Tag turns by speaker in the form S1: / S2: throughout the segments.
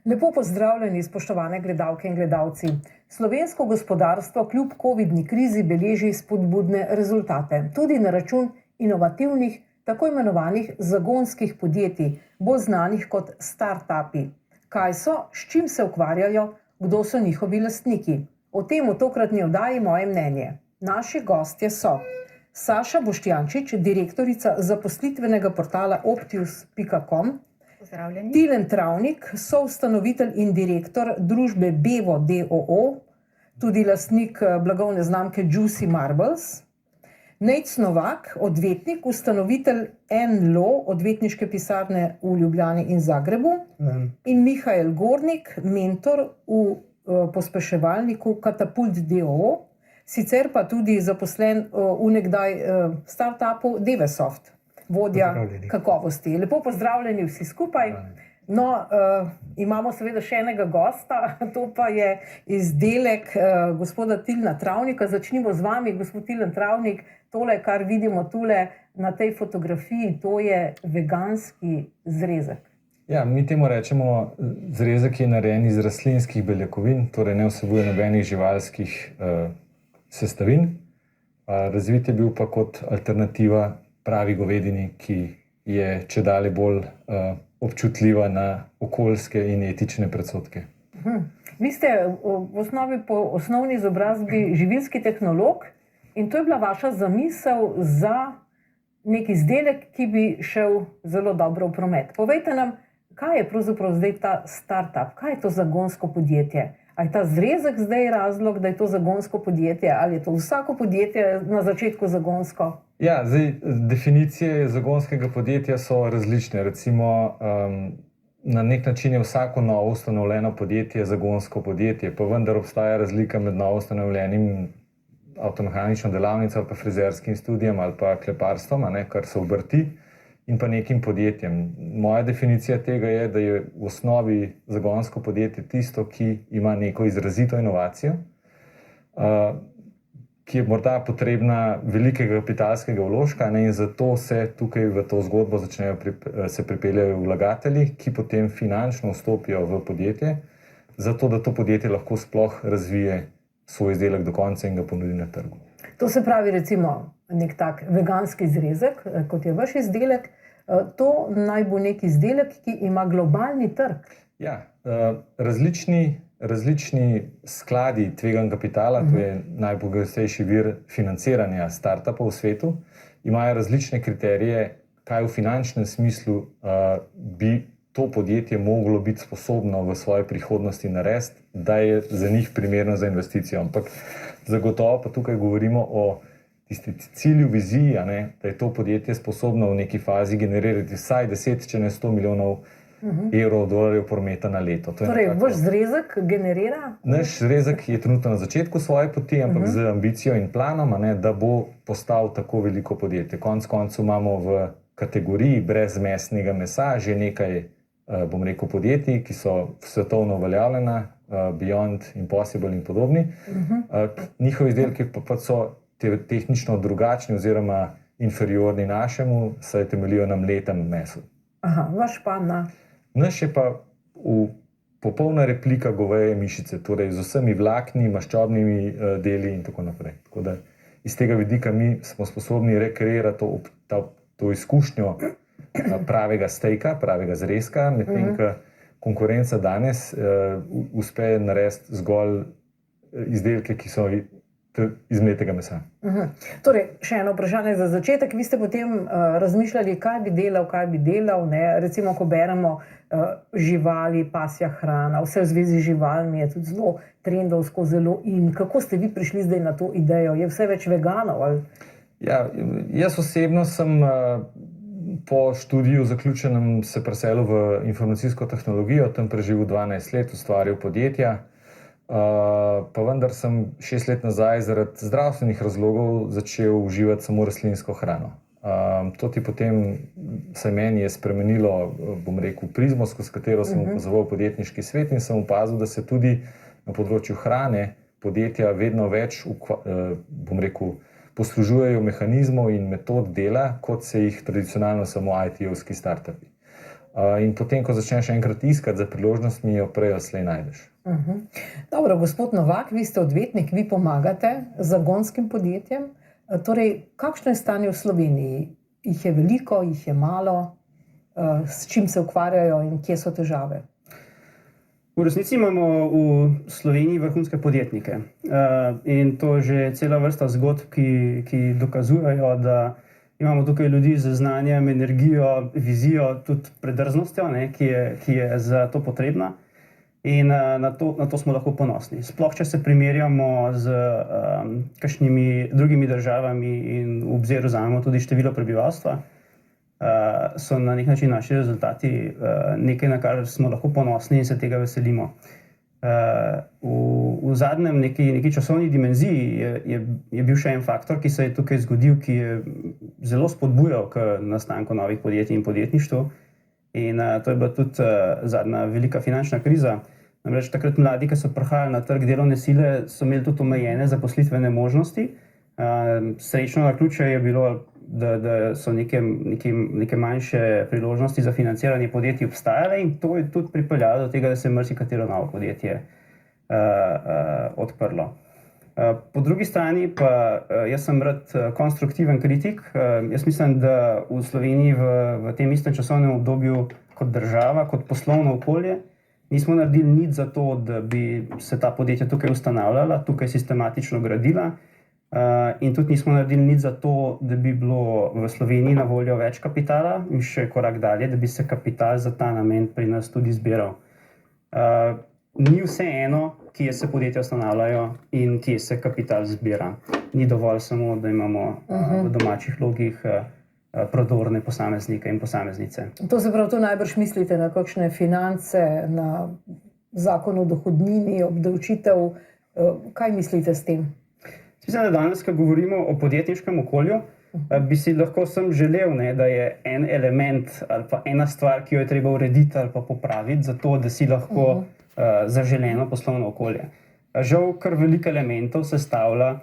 S1: Lepo pozdravljeni, spoštovane gledalke in gledalci. Slovensko gospodarstvo kljub covidni krizi beleži spodbudne rezultate, tudi na račun inovativnih, tako imenovanih zagonskih podjetij, bolj znanih kot start-upi. Kaj so, s čim se ukvarjajo, kdo so njihovi lastniki? O tem v tokratni oddaji Moje mnenje. Naši gostje so Saša Boštjančič, direktorica zaposlitvenega portala Optius.com, Tilen Travnik, soustanovitelj in direktor družbe Bevo d.o.o., tudi lastnik blagovne znamke Juicy Marbles, Nejc Novak, odvetnik, ustanovitelj NLO, odvetniške pisarne v Ljubljani in Zagrebu, in Mihael Gornik, mentor v pospeševalniku Katapult d.o.o., sicer pa tudi zaposlen v nekdaj startupu Devesoft, vodja kakovosti. Lepo pozdravljeni vsi skupaj. No, imamo seveda še enega gosta, to pa je izdelek gospoda Tilna Travnika. Začnimo z vami, gospod Tilen Travnik. Tole, kar vidimo tule na tej fotografiji, to je veganski zrezek.
S2: Ja, mi temu rečemo, zrezek je narejen iz rastlinskih beljakovin, torej ne vsebuje nobenih živalskih sestavin. Razvit je bil pa kot alternativa pravi govedini, ki je čedalje bolj občutljiva na okoljske in etične predsodke.
S1: Vi ste v osnovi po osnovni izobrazbi živilski tehnolog in to je bila vaša zamisel za nek izdelek, ki bi šel zelo dobro v promet. Povejte nam, kaj je pravzaprav zdaj ta startup, kaj je to zagonsko podjetje? A je ta zrezek zdaj razlog, da je to zagonsko podjetje, ali je to vsako podjetje na začetku zagonsko?
S2: Ja, zdaj, definicije zagonskega podjetja so različne. Recimo, na nek način je vsako novo ustanovljeno podjetje zagonsko podjetje, pa vendar obstaja razlika med novo ustanovljenim avtomehanično delavnico ali pa frizerskim studijem ali pa kleparstvom, kar so obrti, in pa nekim podjetjem. Moja definicija tega je, da je v osnovi zagonsko podjetje tisto, ki ima neko izrazito inovacijo, ki je morda potrebna velikega kapitalskega vložka, in zato se tukaj v to zgodbo se pripeljejo vlagatelji, ki potem finančno vstopijo v podjetje, zato da to podjetje lahko sploh razvije svoj izdelek do konca in ga ponudi na trgu.
S1: To se pravi recimo nek tak veganski zrezek, kot je vaš izdelek, to naj bo nek izdelek, ki ima globalni trg.
S2: Ja, različni skladi tveganega kapitala, to je najpogostejši vir financiranja startupov v svetu, imajo različne kriterije, kaj v finančnem smislu bi to podjetje moglo biti sposobno v svoji prihodnosti narediti, da je za njih primerno za investicijo. Ampak zagotovo pa tukaj govorimo o tisti cilju, viziji, da je to podjetje sposobno v neki fazi generirati vsaj 10, če ne 100 milijonov evrov, dolarjev prometa na leto.
S1: Torej, vaš zrezek generira?
S2: Naš zrezek je trenutno na začetku svoje poti, ampak z ambicijo in planom, da bo postal tako veliko podjetje. Konec koncev imamo v kategoriji brezmesnega mesa že nekaj, bom rekel, podjetij, ki so svetovno uveljavljena, Beyond, Impossible in podobni. Njihovi izdelki pa so tehnično drugačni oziroma inferiorni našemu, saj temeljijo na mletem mesu.
S1: Aha, vaš pa na?
S2: Naš je pa popolna replika goveje mišice, torej z vsemi vlakni, maščobnimi deli in tako naprej. Tako da iz tega vidika mi smo sposobni rekreirati to izkušnjo pravega stejka, pravega zrezka, medtem ko konkurenca danes uspe narediti zgolj izdelke, ki so iz mletega mesa.
S1: Torej, še eno vprašanje za začetek. Vi ste potem razmišljali, kaj bi delal, recimo, ko beremo živali, pasja hrana, vse v zvezi z živalmi je tudi zelo trendovsko, zelo in. Kako ste vi prišli zdaj na to idejo? Je vse več veganov? Ali?
S2: Ja, jaz osebno sem po študiju zaključenem se preselil v informacijsko tehnologijo, tam preživel 12 let, ustvaril podjetja. Pa vendar sem 6 let nazaj zaradi zdravstvenih razlogov začel uživati samo rastlinsko hrano. To ti potem se meni je spremenilo, bom rekel, prizmo, skozi katero sem opazoval podjetniški svet in sem opazil, da se tudi na področju hrane podjetja vedno več, bom rekel, poslužujejo mehanizmov in metod dela, kot se jih tradicionalno samo IT-ovski startupi. In potem, ko začneš enkrat iskati za priložnostmi, jo prej ali slej najdeš.
S1: Dobro, gospod Novak, vi ste odvetnik, vi pomagate zagonskim podjetjem. Torej, kakšno je stanje v Sloveniji? Jih je veliko, jih je malo, s čim se ukvarjajo in kje so težave?
S3: V resnici imamo v Sloveniji vrhunske podjetnike. In to je že cela vrsta zgodb, ki dokazujejo, da imamo tukaj ljudi z znanjem, energijo, vizijo, tudi predrznostjo, ki je za to potrebna. In na to smo lahko ponosni. Sploh, če se primerjamo z kakšnimi drugimi državami in v obzir vzamemo tudi število prebivalstva, so na nek način naši rezultati nekaj, na kar smo lahko ponosni in se tega veselimo. V zadnjem neki časovni dimenziji je bil še en faktor, ki se je tukaj zgodil, ki je zelo spodbujal k nastanku novih podjetij in podjetništvu. In to je bila tudi zadnja velika finančna kriza. Namreč takrat mladi, ki so prihajali na trg delovne sile, so imeli tudi omejene zaposlitvene možnosti. Srečno naključje je bilo, da so neke manjše priložnosti za financiranje podjetij obstajale in to je tudi pripeljalo do tega, da se je marsikatero novo podjetje odprlo. Po drugi strani pa jaz sem rad konstruktiven kritik. Jaz mislim, da v Sloveniji v tem istem časovnem obdobju kot država, kot poslovno okolje, nismo naredili nič za to, da bi se ta podjetja tukaj ustanavljala, tukaj sistematično gradila. In tudi nismo naredili nič za to, da bi bilo v Sloveniji na voljo več kapitala in še korak dalje, da bi se kapital za ta namen pri nas tudi zbiral. Ni vseeno, kje se podjetja ustanavljajo in kje se kapital zbira. Ni dovolj samo, da imamo v domačih logih prodorne posameznike in posameznice.
S1: To se pravi, to najbrž mislite na kakšne finance, na zakon o dohodnini, obdavčitev. Kaj mislite s tem?
S3: Mislim, da danes, ko govorimo o podjetniškem okolju, bi si lahko sem želel, da je en element ali pa ena stvar, ki jo je treba urediti ali pa popraviti, zato da si lahko zaželeno poslovno okolje. Žal, kar veliko elementov sestavlja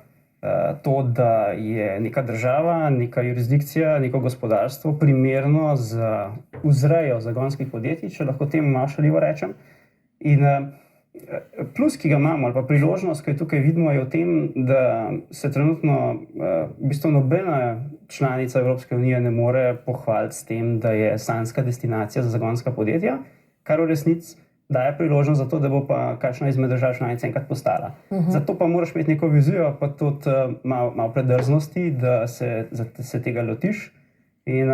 S3: to, da je neka država, neka jurisdikcija, neko gospodarstvo primerno za vzrejo zagonskih podjetij, če lahko temu malo šaljivo rečem. In plus, ki ga imamo, ali pa priložnost, ki jo tukaj vidimo, je v tem, da se trenutno v bistvu nobena članica Evropske unije ne more pohvaliti s tem, da je sanjska destinacija za zagonska podjetja, kar v resnici daje priložnost za to, da bo pa kakšna izmed držav članic enkrat postala. Zato pa moraš imeti neko vizijo, pa tudi malo predrznosti, da se tega lotiš. In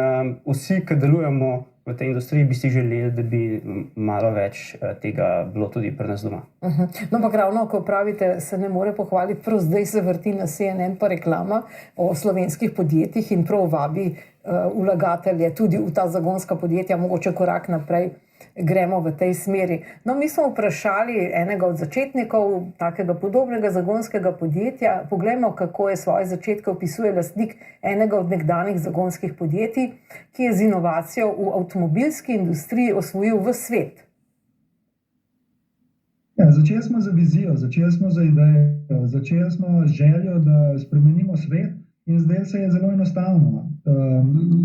S3: vsi, ki delujemo v tej industriji, bi si želeli, da bi malo več tega bilo tudi pri nas doma.
S1: No, pa ravno, ko pravite, se ne more pohvaliti, prav zdaj se vrti na CNN pa reklama o slovenskih podjetjih in prav vabi vlagatelje tudi v ta zagonska podjetja, mogoče korak naprej gremo v tej smeri. No, mi smo vprašali enega od začetnikov takega podobnega zagonskega podjetja. Poglejmo, kako je svoje začetke opisuje lastnik enega od nekdanjih zagonskih podjetij, ki je z inovacijo v avtomobilski industriji osvojil ves svet.
S4: Ja, začeli smo z vizijo, začeli smo z idejo, začeli smo z željo, da spremenimo svet. In zdaj se je zelo enostavno.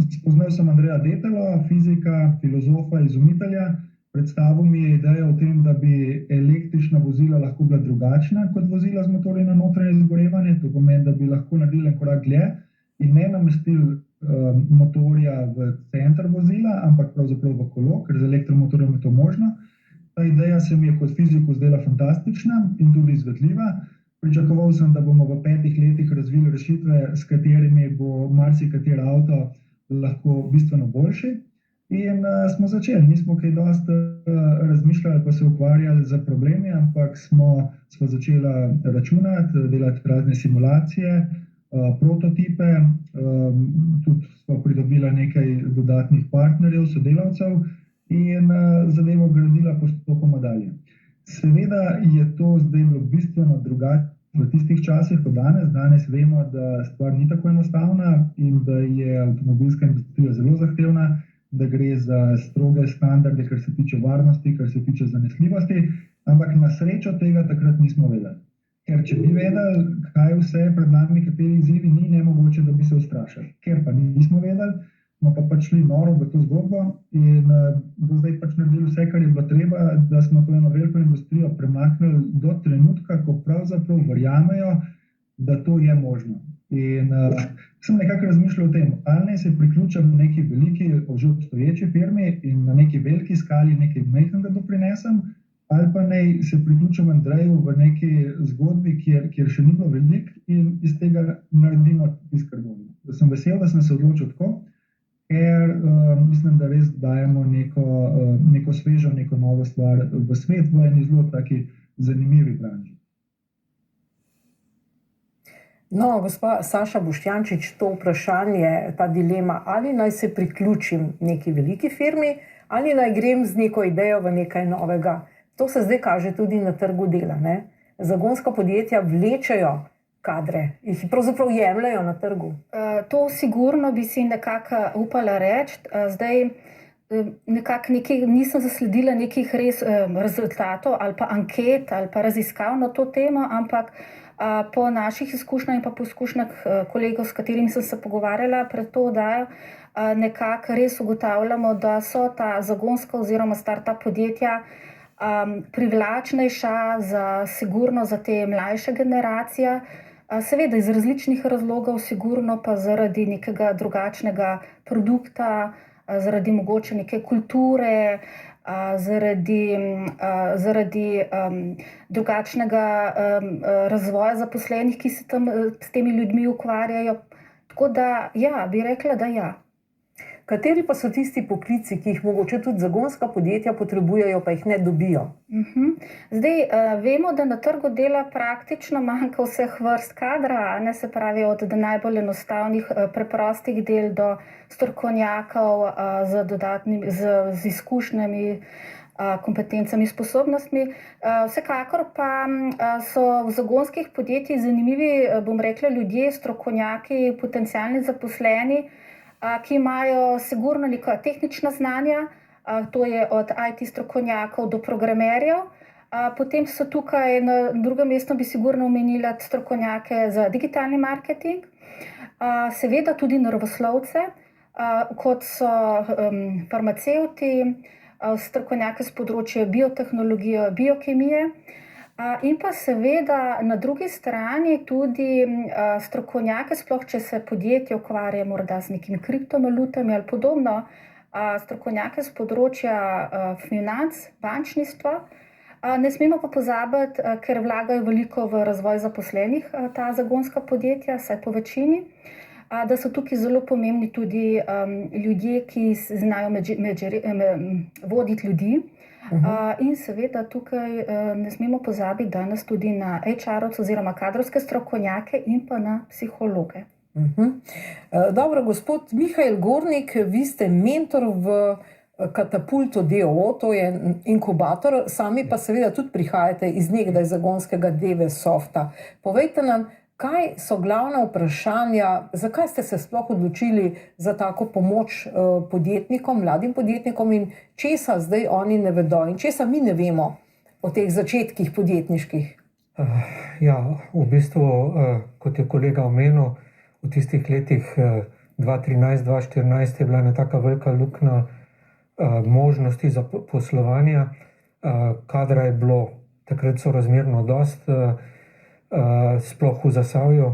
S4: Spoznal sem Andreja Detelo, fizika, filozofa, izumitelja. Predstavil mi je idejo o tem, da bi električna vozila lahko bila drugačna kot vozila z motorji na notranje izgorevanje. To pomeni, da bi lahko naredili korak dlje in ne namestili motorja v center vozila, ampak pravzaprav v kolo, ker z elektromotorjem je to možno. Ta ideja se mi je kot fiziku zdela fantastična in tudi izvedljiva. Pričakoval sem, da bomo v 5 letih razvili rešitve, s katerimi bo marsikater avto lahko bistveno boljši. In smo začeli. Nismo kaj dosti razmišljali pa se ukvarjali z problemi, ampak smo začeli računati, delati razne simulacije, prototipe, tudi smo pridobili nekaj dodatnih partnerjev, sodelavcev in zadevo gradila postopoma dalje. Seveda je to zdaj bilo bistveno drugače v tistih časih kot danes. Danes vemo, da stvar ni tako enostavna in da je avtomobilska industrija zelo zahtevna, da gre za stroge standarde, kar se tiče varnosti, kar se tiče zanesljivosti, ampak na srečo tega takrat nismo vedeli. Ker če bi vedeli, kaj vse je pred nami, kateri izzivi, ni nemogoče, da bi se ustrašili. Ker pa nismo vedeli, smo pa pač šli noro v to zgodbo in do zdaj pač naredili vse, kar je bilo treba, da smo to eno veliko industrijo premaknili do trenutka, ko pravzaprav verjamejo, da to je možno. In sem nekako razmišljal o tem, ali naj se priključim neki veliki, že obstoječi firmi in na neki veliki skali nekaj majhnega doprinesem, ali pa naj se priključim Andreju v neki zgodbi, kjer še ni bilo veliko in iz tega naredimo tisto, kar bomo. Da sem vesel, da sem se odločil tako, ker mislim, da res dajemo neko svežo, neko novo stvar v svet, v eni zelo taki zanimivi branži.
S1: No, gospa Saša Boštjančič, to vprašanje, ta dilema, ali naj se priključim neki veliki firmi, ali naj grem z neko idejo v nekaj novega. To se zdaj kaže tudi na trgu dela. Ne? Zagonska podjetja vlečejo kadre, jih pravzaprav jemljajo na trgu.
S5: To sigurno bi si nekako upala reči. Zdaj nekako nisem zasledila nekih res rezultatov ali pa anket ali pa raziskav na to temo, ampak po naših izkušnjah in pa po izkušnjah kolegov, s katerimi sem se pogovarjala pred to oddajo, nekako res ugotavljamo, da so ta zagonska oziroma startup podjetja privlačnejša sigurno za te mlajše generacije, seveda iz različnih razlogov, sigurno pa zaradi nekega drugačnega produkta, zaradi mogoče neke kulture, zaradi drugačnega razvoja zaposlenih, ki se tam s temi ljudmi ukvarjajo. Tako da, ja, bi rekla, da ja.
S1: Kateri pa so tisti poklici, ki jih mogoče tudi zagonska podjetja potrebujejo, pa jih ne dobijo?
S5: Zdaj, vemo, da na trgu dela praktično manjka vseh vrst kadra, ne, se pravi od najbolj enostavnih, preprostih del do strokovnjakov z izkušnjami, kompetencami, sposobnostmi. Vsekakor pa so v zagonskih podjetjih zanimivi, bom rekla, ljudje, strokovnjaki, potencialni zaposleni, ki imajo sigurno neka tehnična znanja, to je od IT strokovnjakov do programerjev. Potem so tukaj na drugem mestu bi sigurno omenila strokovnjake za digitalni marketing, seveda tudi naravoslovce, kot so farmacevti, strokovnjake z področja biotehnologije, biokemije. In pa seveda na drugi strani tudi strokovnjake, sploh če se podjetje ukvarja morda z nekimi kriptovalutami ali podobno, strokovnjake z področja financ, bančništva. Ne smemo pa pozabiti, ker vlagajo veliko v razvoj zaposlenih ta zagonska podjetja, saj po večini, da so tukaj zelo pomembni tudi ljudje, ki znajo voditi ljudi. In seveda tukaj ne smemo pozabiti danes tudi na HR-ovce oziroma kadrovske strokovnjake in pa na psihologe.
S1: Dobro, gospod Mihael Gornik, vi ste mentor v Katapultu d.o.o., to je inkubator, sami pa seveda tudi prihajate iz nekdaj zagonskega DVSofta. Povejte nam, kaj so glavna vprašanja, zakaj ste se sploh odločili za tako pomoč podjetnikom, mladim podjetnikom in česa zdaj oni ne vedo in česa mi ne vemo o teh začetkih podjetniških?
S6: Ja, v bistvu, kot je kolega omenil, v tistih letih 2013-2014 je bila ena taka velika luknja možnosti za poslovanja. Kadra je bilo takrat sorazmerno dosti, sploh v Zasavju,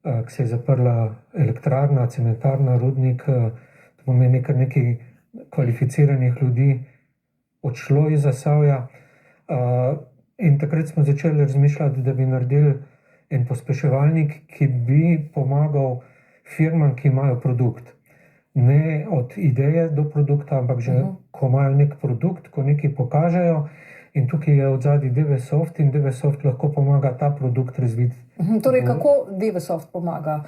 S6: ki se je zaprla elektrarna, cementarna, rudnik, to pomeni kar nekaj kvalificiranih ljudi odšlo iz Zasavja. In takrat smo začeli razmišljati, da bi naredili en pospeševalnik, ki bi pomagal firmam, ki imajo produkt. Ne od ideje do produkta, ampak že ko imajo nek produkt, ko nekaj pokažejo. In tukaj je odzadaj DVSoft in DVSoft lahko pomaga ta produkt razviti.
S1: Torej, kako DVSoft pomaga?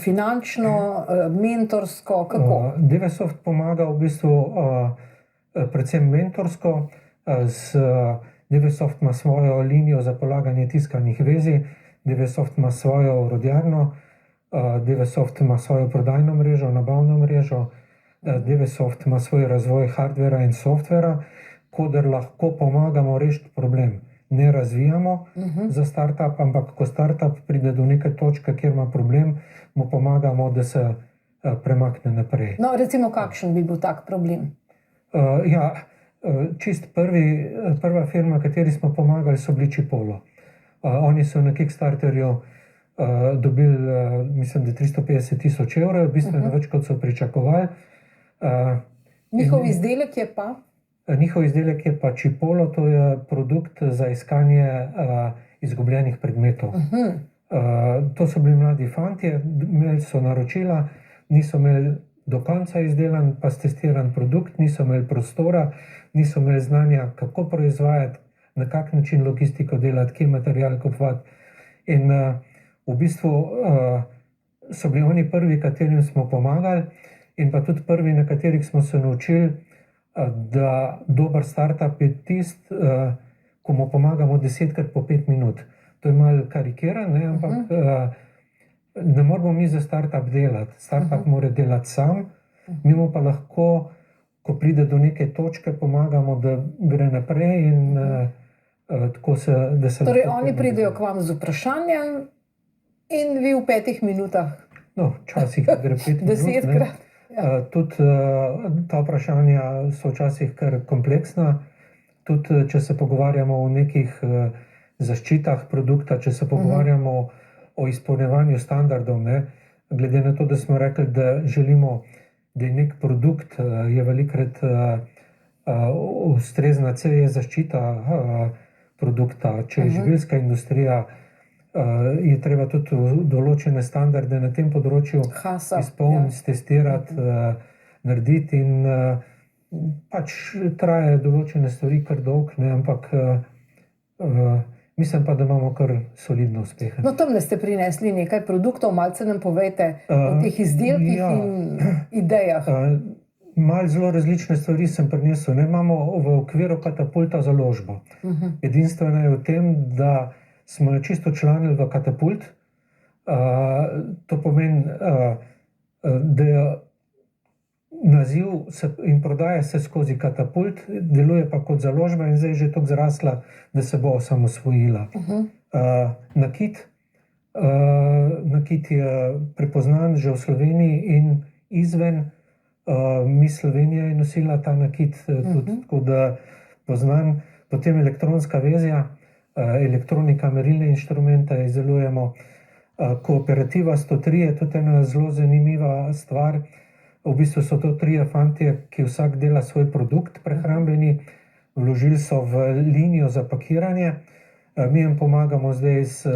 S1: Finančno, mentorsko, kako?
S6: DVSoft pomaga v bistvu predvsem mentorsko. DVSoft ima svojo linijo za polaganje tiskanih vezij, DVSoft ima svojo orodjarno, DVSoft ima svojo prodajno mrežo, nabavno mrežo, DVSoft ima svoj razvoj hardvera in softvera, koder lahko pomagamo rešiti problem. Ne razvijamo za startup, ampak ko startup pride do neke točke, kjer ima problem, mu pomagamo, da se premakne naprej.
S1: No, recimo, kakšen bi bil tak problem?
S6: Čist prva firma, kateri smo pomagali, so bili Chipolo. Oni so na Kickstarterju dobili, mislim, da 350 000 evrov, bistveno več, kot so pričakovali.
S1: Njihov izdelek je pa?
S6: Njihov izdelek je pa Chipolo, to je produkt za iskanje izgubljenih predmetov. To so bili mladi fantje, imeli so naročila, niso imeli do konca izdelan, pa testiran produkt, niso imeli prostora, niso imeli znanja, kako proizvajati, na kak način logistiko delati, kje material kupovati. In v bistvu so bili oni prvi, katerim smo pomagali, in pa tudi prvi, na katerih smo se naučili, da dober startup je tisti, ko mu pomagamo 10krat po 5 minut. To je malo karikirano, ampak ne moramo mi za startup delati. Startup mora delati sam, mi mu pa lahko, ko pride do neke točke, pomagamo, da gre naprej in tako se, da se...
S1: Torej, oni pridejo k vam z vprašanjem in vi v 5 minutah?
S6: No, včasih gre 5 minut.
S1: 10krat.
S6: Tudi ta vprašanja so včasih kar kompleksna. Tudi, če se pogovarjamo o nekih zaščitah produkta, če se pogovarjamo o izpolnjevanju standardov, glede na to, da smo rekli, da želimo, da je nek produkt, je velikokrat ustrezna CE zaščita produkta. Če je živilska industrija, je treba tudi določene standarde na tem področju izpolniti, testirati, narediti in pač traje določene stvari kar dolg, ampak mislim pa, da imamo kar solidno uspehe.
S1: No, tamle ste prinesli nekaj produktov, malce nam povejte o teh izdelkih in idejah.
S6: Malo zelo različne stvari sem prinesel. Imamo v okviru Katapulta založbo. Edinstvena je v tem, da smo jo čisto članili v Katapult. To pomeni, da je naziv in prodaja se skozi Katapult, deluje pa kot založba in zdaj je že tako zrasla, da se bo osamosvojila. Nakit je prepoznan že v Sloveniji in izven. Miss Slovenija je nosila ta nakit, tudi tako da poznan. Potem elektronska vezja, elektronika, merilne inštrumente izdelujemo. Kooperativa 103 je tudi ena zelo zanimiva stvar. V bistvu so to 3 fantje, ki vsak dela svoj produkt prehrambeni, vložili so v linijo za pakiranje. Mi jim pomagamo zdaj z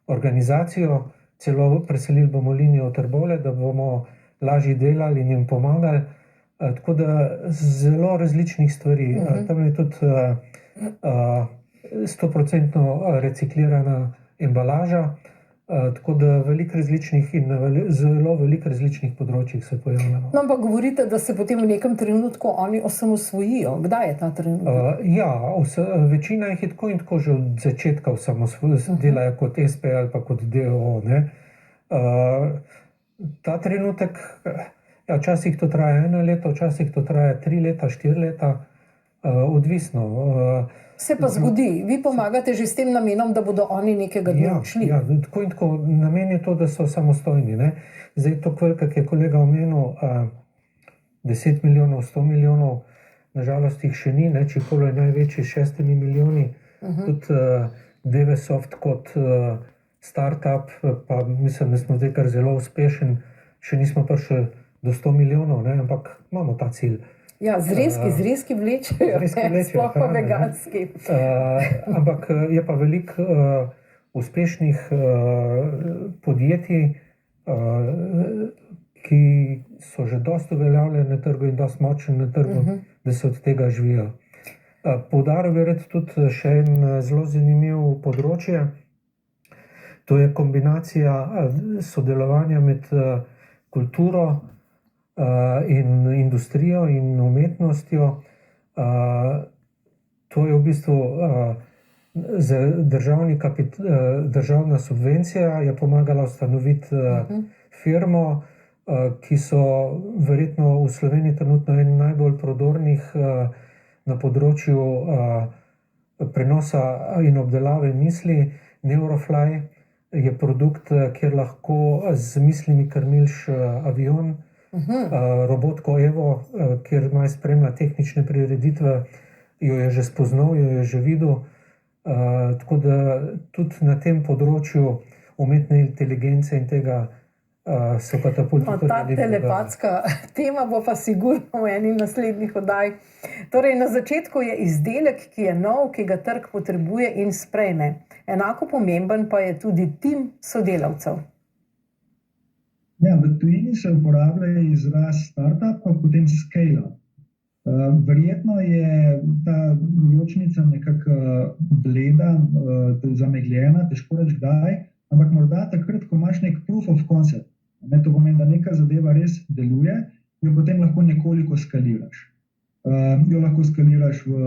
S6: organizacijo, celo preselili bomo linijo v Trbovlje, da bomo lažje delali in jim pomagali. Tako da zelo različnih stvari. Tam je tudi 100% reciklirana embalaža, tako da veliko različnih in na zelo veliko različnih področjih se pojavljamo.
S1: No, ampak govorite, da se potem v nekem trenutku oni osamosvojijo. Kdaj je ta trenutek?
S6: Večina jih je tako in tako že od začetka delajo kot SP ali pa kot DO. Ta trenutek, včasih to traja 1 leto, včasih to traja 3 leta, 4 leta, odvisno.
S1: Se pa zgodi, vi pomagate že s tem namenom, da bodo oni nekega dne odšli.
S6: Tako in tako, namen je to, da so samostojni. Zdaj to, kak je kolega omenil, 10 milijonov, 100 milijonov, nažalost jih še ni, Chipolo je največji s 6 milijoni, tudi Devesoft kot startup, pa mislim, da smo zdaj kar zelo uspešen, še nismo prišli do 100 milijonov, ampak imamo ta cilj.
S1: Ja, zrezki vlečejo, sploh pa veganski.
S6: Ampak je pa veliko uspešnih podjetij, ki so že dosti uveljavljene na trgu in dosti močni na trgu, da se od tega živijo. Poudaril bi rad tudi še en zelo zanimiv področje. To je kombinacija sodelovanja med kulturo in industrijo in umetnostjo. To je v bistvu državna subvencija, je pomagala ustanoviti firmo, ki so verjetno v Sloveniji trenutno en najbolj prodornih na področju prenosa in obdelave misli. Neurofly je produkt, kjer lahko z mislimi krmilš avion, robotko Evo, kjer naj spremlja tehnične prireditve, jo je že spoznal, jo je že videl. Tako da tudi na tem področju umetne inteligence in tega so katapulti.
S1: No, ta telepatska tema bo pa sigurno v eni naslednjih oddaj. Torej, na začetku je izdelek, ki je nov, ki ga trg potrebuje in sprejme. Enako pomemben pa je tudi tim sodelavcev.
S4: Ja, v tujini se uporablja izraz startup, pa potem scale-up. Verjetno je ta ločnica nekako bleda, zamegljena, težko reči kdaj, ampak morda takrat, ko imaš nek proof of concept, to pomeni, da neka zadeva res deluje, jo potem lahko nekoliko skaliraš. Jo lahko skaliraš v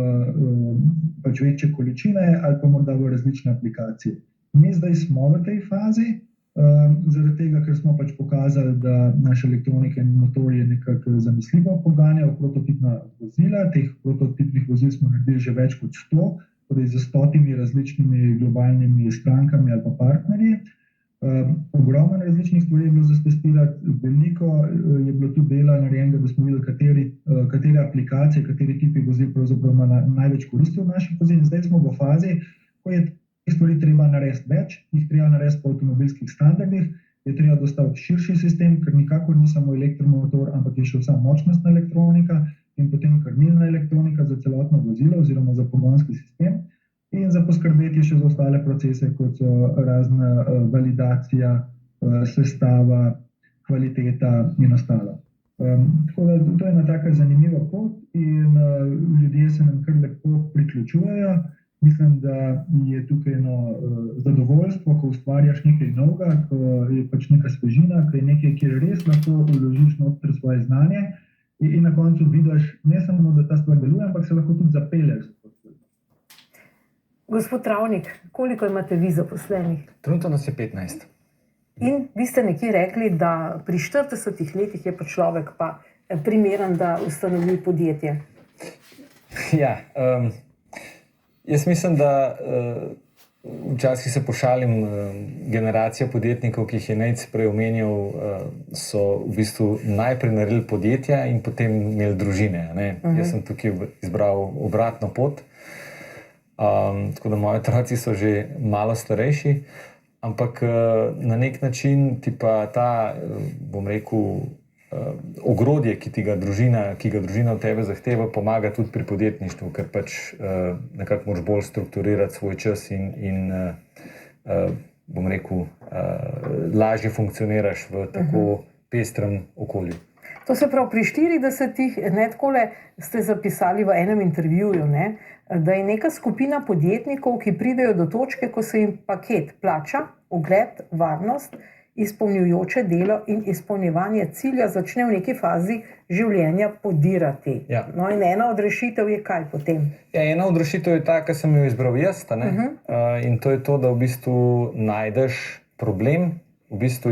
S4: pač večje količine ali pa morda v različne aplikacije. Mi zdaj smo v tej fazi, zaradi tega, ker smo pač pokazali, da naše elektronike in motorje nekako zanesljivo poganjajo prototipna vozila. Teh prototipnih vozil smo naredili že več kot 100, torej z 100 različnimi globalnimi strankami ali pa partnerji. Ogromno različnih stvari je bilo zatestirati, veliko je bilo tudi dela narejenega, da smo videli, katere aplikacije, kateri tipi vozil pravzaprav ima največ koristi od naših vozil. Zdaj smo v fazi, ko je teh stvari treba narediti več, jih treba narediti po avtomobilskih standardih, je treba dostaviti širši sistem, ker nikakor ni samo elektromotor, ampak je še vsa močnostna elektronika in potem krmilna elektronika za celotno vozilo oziroma za pogonski sistem. In za poskrbeti še za ostale procese, kot so razna validacija, sestava, kvaliteta in ostalo. Tako da to je ena taka zanimiva pot in ljudje se nam kar lepo priključujejo. Mislim, da je tukaj eno zadovoljstvo, ko ustvarjaš nekaj novega, ko je pač neka svežina, ko je nekaj, kjer res lahko vložiš noter svoje znanje in na koncu vidiš ne samo, da ta stvar deluje, ampak se lahko tudi zapelješ.
S1: Gospod Travnik, koliko imate vi zaposlenih?
S2: Trenutno nas je 15.
S1: In vi ste nekje rekli, da pri 40 letih je pa človek pa primeren, da ustanovi podjetje.
S2: Ja, jaz mislim, da včasih se pošalim, generacija podjetnikov, ki jih je Nejc prej omenjal, so v bistvu najprej naredili podjetja in potem imeli družine. Jaz sem tukaj izbral obratno pot. Tako da moji otroci so že malo starejši, ampak na nek način ti pa ta, bom rekel, ogrodje, ki ga družina od tebe zahteva, pomaga tudi pri podjetništvu, ker pač nekako moraš bolj strukturirati svoj čas in bom rekel, lažje funkcioniraš v tako pestrem okolju.
S1: To se pravi, pri 40-ih, takole ste zapisali v enem intervjuju, da je neka skupina podjetnikov, ki pridejo do točke, ko se jim paket plača, ugled, varnost, izpolnjujoče delo in izpolnjevanje cilja začne v neki fazi življenja podirati.
S2: Ja.
S1: No in ena od rešitev je kaj potem?
S2: Ja, ena od rešitev je ta, ki sem jo izbral jaz, in to je to, da v bistvu najdeš problem. V bistvu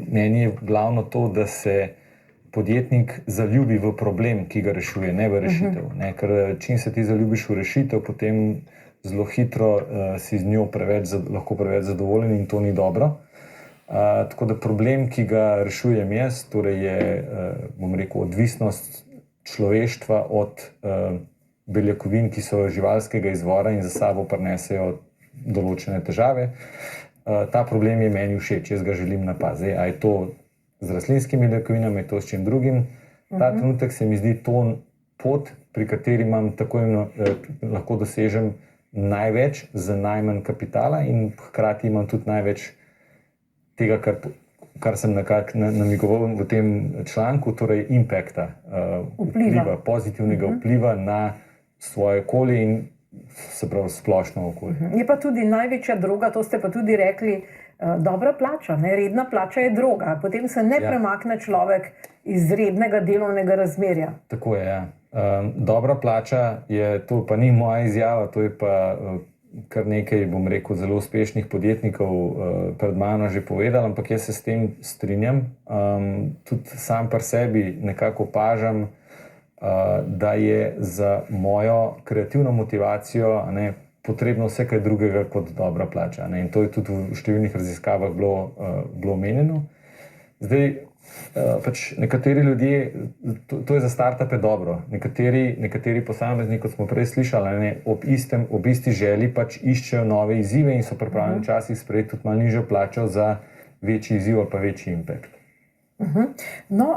S2: meni je glavno to, da se podjetnik zaljubi v problem, ki ga rešuje, ne v rešitev. Ker čim se ti zaljubiš v rešitev, potem zelo hitro si z njo lahko preveč zadovoljen in to ni dobro. Tako da problem, ki ga rešujem jaz, torej je, bom rekel, odvisnost človeštva od beljakovin, ki so živalskega izvora in za sabo prinesejo določene težave. Ta problem je meni všeč, jaz ga želim napaziti. A je to z rastlinskimi beljakovinami, je to s čim drugim. Ta trenutek se mi zdi to pot, pri kateri imam lahko dosežem največ z najmanj kapitala in hkrati imam tudi največ tega, kar sem nekako namigoval v tem članku, torej impacta, vpliva, pozitivnega vpliva na svoje okolje in se pravi splošno okolje.
S1: Je pa tudi največja droga, to ste pa tudi rekli, dobra plača, redna plača je droga, potem se ne premakne človek iz rednega delovnega razmerja.
S2: Tako je, ja. Dobra plača je, to pa ni moja izjava, to je pa kar nekaj, bom rekel, zelo uspešnih podjetnikov pred mano že povedal, ampak jaz se s tem strinjam. Tudi sam pri sebi nekako opažam, da je za mojo kreativno motivacijo potrebno vse kaj drugega kot dobra plača. Ne? In to je tudi v številnih raziskavah bilo omenjeno. Zdaj, pač nekateri ljudje, to je za startupe dobro, nekateri posamezniki, kot smo prej slišali, ne, ob isti želji pač iščejo nove izzive in so pripravljeni včasih sprejeti tudi malo nižjo plačo za večji izziv ali pa večji impact.
S1: No,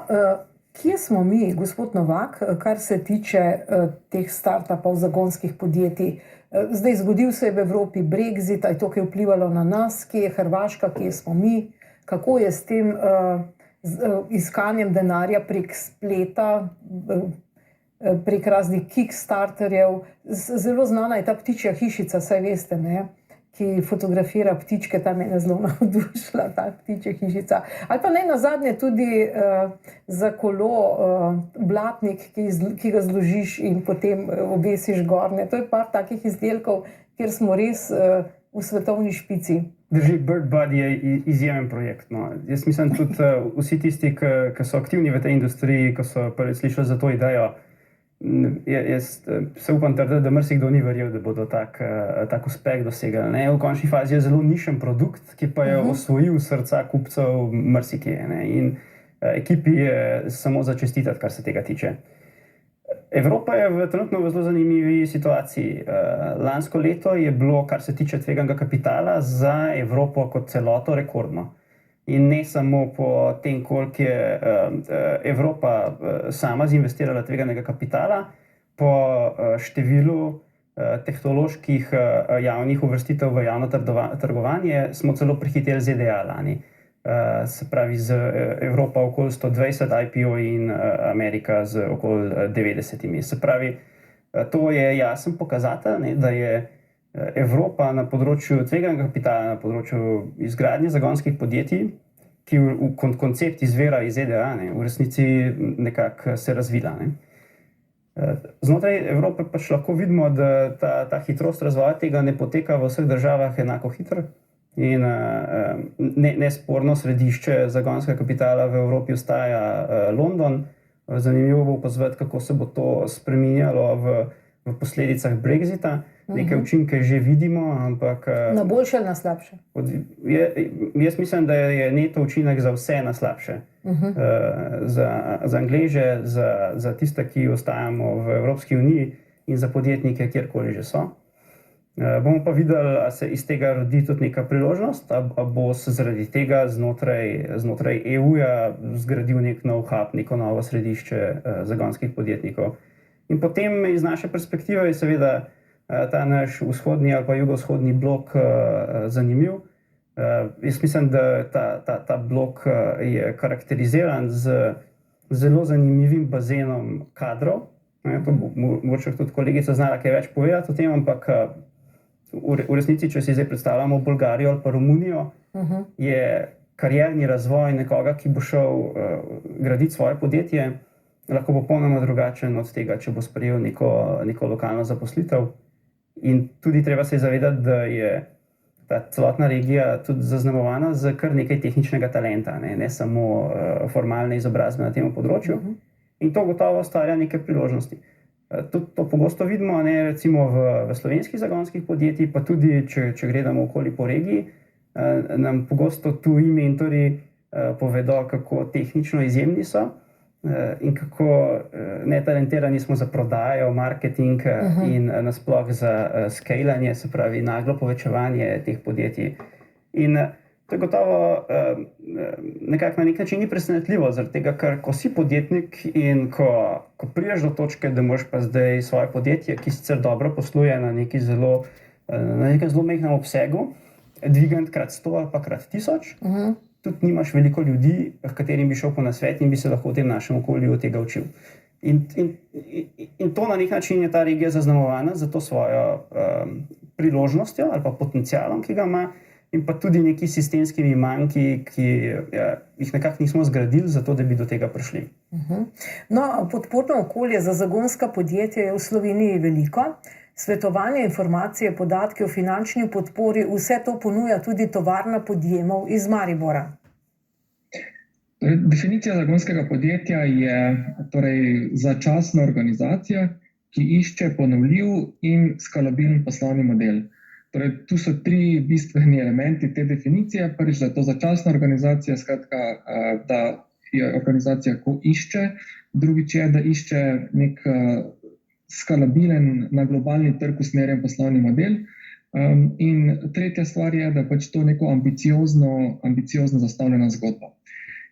S1: kje smo mi, gospod Novak, kar se tiče teh startupov, zagonskih podjetij? Zdaj, zgodil se je v Evropi Brexit, je to, ki je vplivalo na nas, kje je Hrvaška, kje smo mi, kako je s tem iskanjem denarja prek spleta, prek raznih Kickstarterjev. Zelo znana je ta ptičja hišica, saj veste, ne? Ki fotografira ptičke, tam je zelo navdušila ta ptičja hišica. Ali pa nazadnje tudi za kolo blatnik, ki ga zložiš in potem obesiš gorne. To je par takih izdelkov, kjer smo res v svetovni špici.
S3: Drži, BirdBuddy je izjemen projekt. No. Jaz mislim tudi vsi tisti, ki so aktivni v tej industriji, ko so prvič slišali za to idejo, jaz se upam trditi, da marsikdo ni verjel, da bodo tak uspeh dosegli. Ne. V končni fazi je zelo nišen produkt, ki pa je osvojil srca kupcev marsikje. Ne. In ekipi je samo za čestitati, kar se tega tiče. Evropa je trenutno v zelo zanimivi situaciji. Lansko leto je bilo, kar se tiče tveganega kapitala, za Evropo kot celoto rekordno. In ne samo po tem, koliko je Evropa sama zinvestirala tveganega kapitala, po številu tehnoloških javnih uvrstitev v javno trgovanje smo celo prehiteli ZDA lani. Se pravi z Evropa okoli 120 IPO in Amerika z okoli 90. Se pravi, to je jasen pokazatelj, ne, da je Evropa na področju tveganega kapitala, na področju izgradnje zagonskih podjetij, ki koncept izvira iz ZDA, ne, v resnici nekako se razvila. Ne. Znotraj Evrope pač lahko vidimo, da ta hitrost razvoja tega ne poteka v vseh državah enako hitro. In nesporno središče zagonskega kapitala v Evropi ostaja London. Zanimivo bo opazovati, kako se bo to spreminjalo v posledicah Brexita. Nekaj učinke že vidimo, ampak...
S1: Na boljše ali na slabše?
S3: Jaz mislim, da je neto učinek za vse na slabše. Za Angleže, za tiste, ki ostajamo v Evropski uniji in za podjetnike, kjerkoli že so. Bomo pa videli, ali se iz tega rodi tudi neka priložnost, ali bo se zaradi tega znotraj EU-ja zgradil nek nov hub, neko novo središče zagonskih podjetnikov. In potem iz naše perspektive je seveda ta naš vzhodni ali pa jugovzhodni blok zanimiv. Jaz mislim, da ta blok je karakteriziran z zelo zanimivim bazenom kadrov. Mogoče tudi kolegica znala kaj več povedati o tem, ampak v resnici, če si zdaj predstavljamo Bolgarijo ali pa Romunijo, je karierni razvoj nekoga, ki bo šel graditi svoje podjetje, lahko popolnoma drugačen od tega, če bo sprejel neko lokalno zaposlitev. In tudi treba se zavedati, da je ta celotna regija tudi zaznamovana z kar nekaj tehničnega talenta, ne samo formalne izobrazbe na tem področju. In to gotovo ustvarja neke priložnosti. To pogosto vidimo, ne, recimo v slovenskih zagonskih podjetjih, pa tudi, če gledamo okoli po regiji, nam pogosto tuji mentori povedo, kako tehnično izjemni so in kako netalentirani smo za prodajo, marketing in nasploh za skalanje, se pravi naglo povečevanje teh podjetij. In to je gotovo nekako na nek način ni presenetljivo, zaradi tega, ker ko si podjetnik in ko prideš do točke, da moraš pa zdaj svoje podjetje, ki sicer dobro posluje na nekem zelo majhnem obsegu, dvigant krat 100 ali pa krat 1000, tudi nimaš veliko ljudi, katerim bi šel po nasvet in bi se lahko v tem našem okolju od tega učil. In to na nek način je ta regija zaznamovana za to svojo priložnostjo ali pa potencialom, ki ga ima, in pa tudi neki sistemskimi manjki, ki jih nekako nismo zgradili, zato da bi do tega prišli.
S1: No, podporno okolje za zagonska podjetja je v Sloveniji veliko. Svetovanje, informacije, podatki o finančni podpori, vse to ponuja tudi tovarna podjemov iz Maribora.
S7: Definicija zagonskega podjetja je torej začasna organizacija, ki išče ponovljiv in skalabilen poslovni model. Torej, tu so 3 bistveni elementi te definicije. Prvič, da je to začasna organizacija, skratka, da je organizacija, ko išče. Drugič je, da išče nek skalabilen, na globalni trg usmerjen poslovni model. In tretja stvar je, da pač to neko ambiciozno zastavljena zgodba.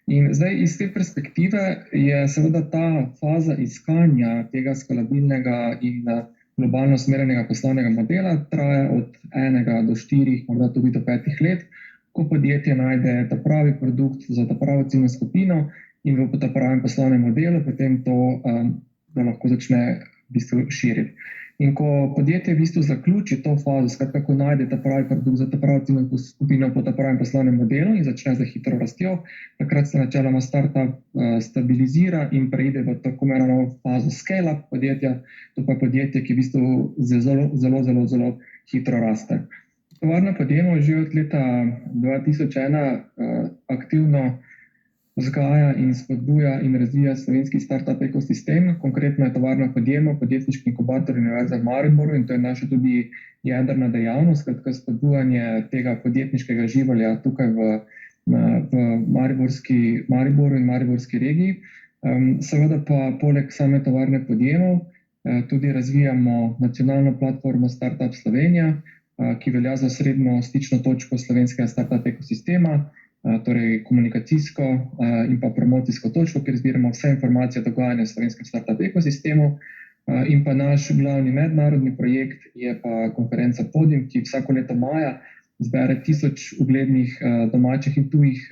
S7: In zdaj iz te perspektive je seveda ta faza iskanja tega skalabilnega in globalno usmerjenega poslovnega modela traja od 1 do 4, morda tudi do 5 let, ko podjetje najde ta pravi produkt za ta pravo ciljno skupino in v ta pravem poslovnem modelu potem to lahko začne v bistvu širiti. In ko podjetje v bistvu zaključi to fazo, skratka, ko najde ta pravi produkt za ta pravo ciljno skupino po ta pravem poslovnem modelu in začne z hitro rastjo, takrat se načeloma startup stabilizira in preide v tako imenovano fazo scale-up podjetja, to pa je podjetje, ki v bistvu zelo hitro raste. Tovarna podjemov že od leta 2001 aktivno vzgaja in spodbuja in razvija slovenski startup ekosistem. Konkretno je Tovarna podjemov, podjetniški inkubator Univerze v Mariboru in to je naša tudi jedrna dejavnost, skratka spodbujanje tega podjetniškega živolja tukaj v Mariboru in mariborski regiji. Seveda pa poleg same Tovarne podjemov tudi razvijamo nacionalno platformo Startup Slovenija, ki velja za osrednjo stično točko slovenskega startup ekosistema, torej komunikacijsko in pa promocijsko točko, kjer zbiramo vse informacije o dogajanju v slovenskem startup ekosistemu. In pa naš glavni mednarodni projekt je pa konferenca Podium, ki vsako leto maja zbere 1000 uglednih domačih in tujih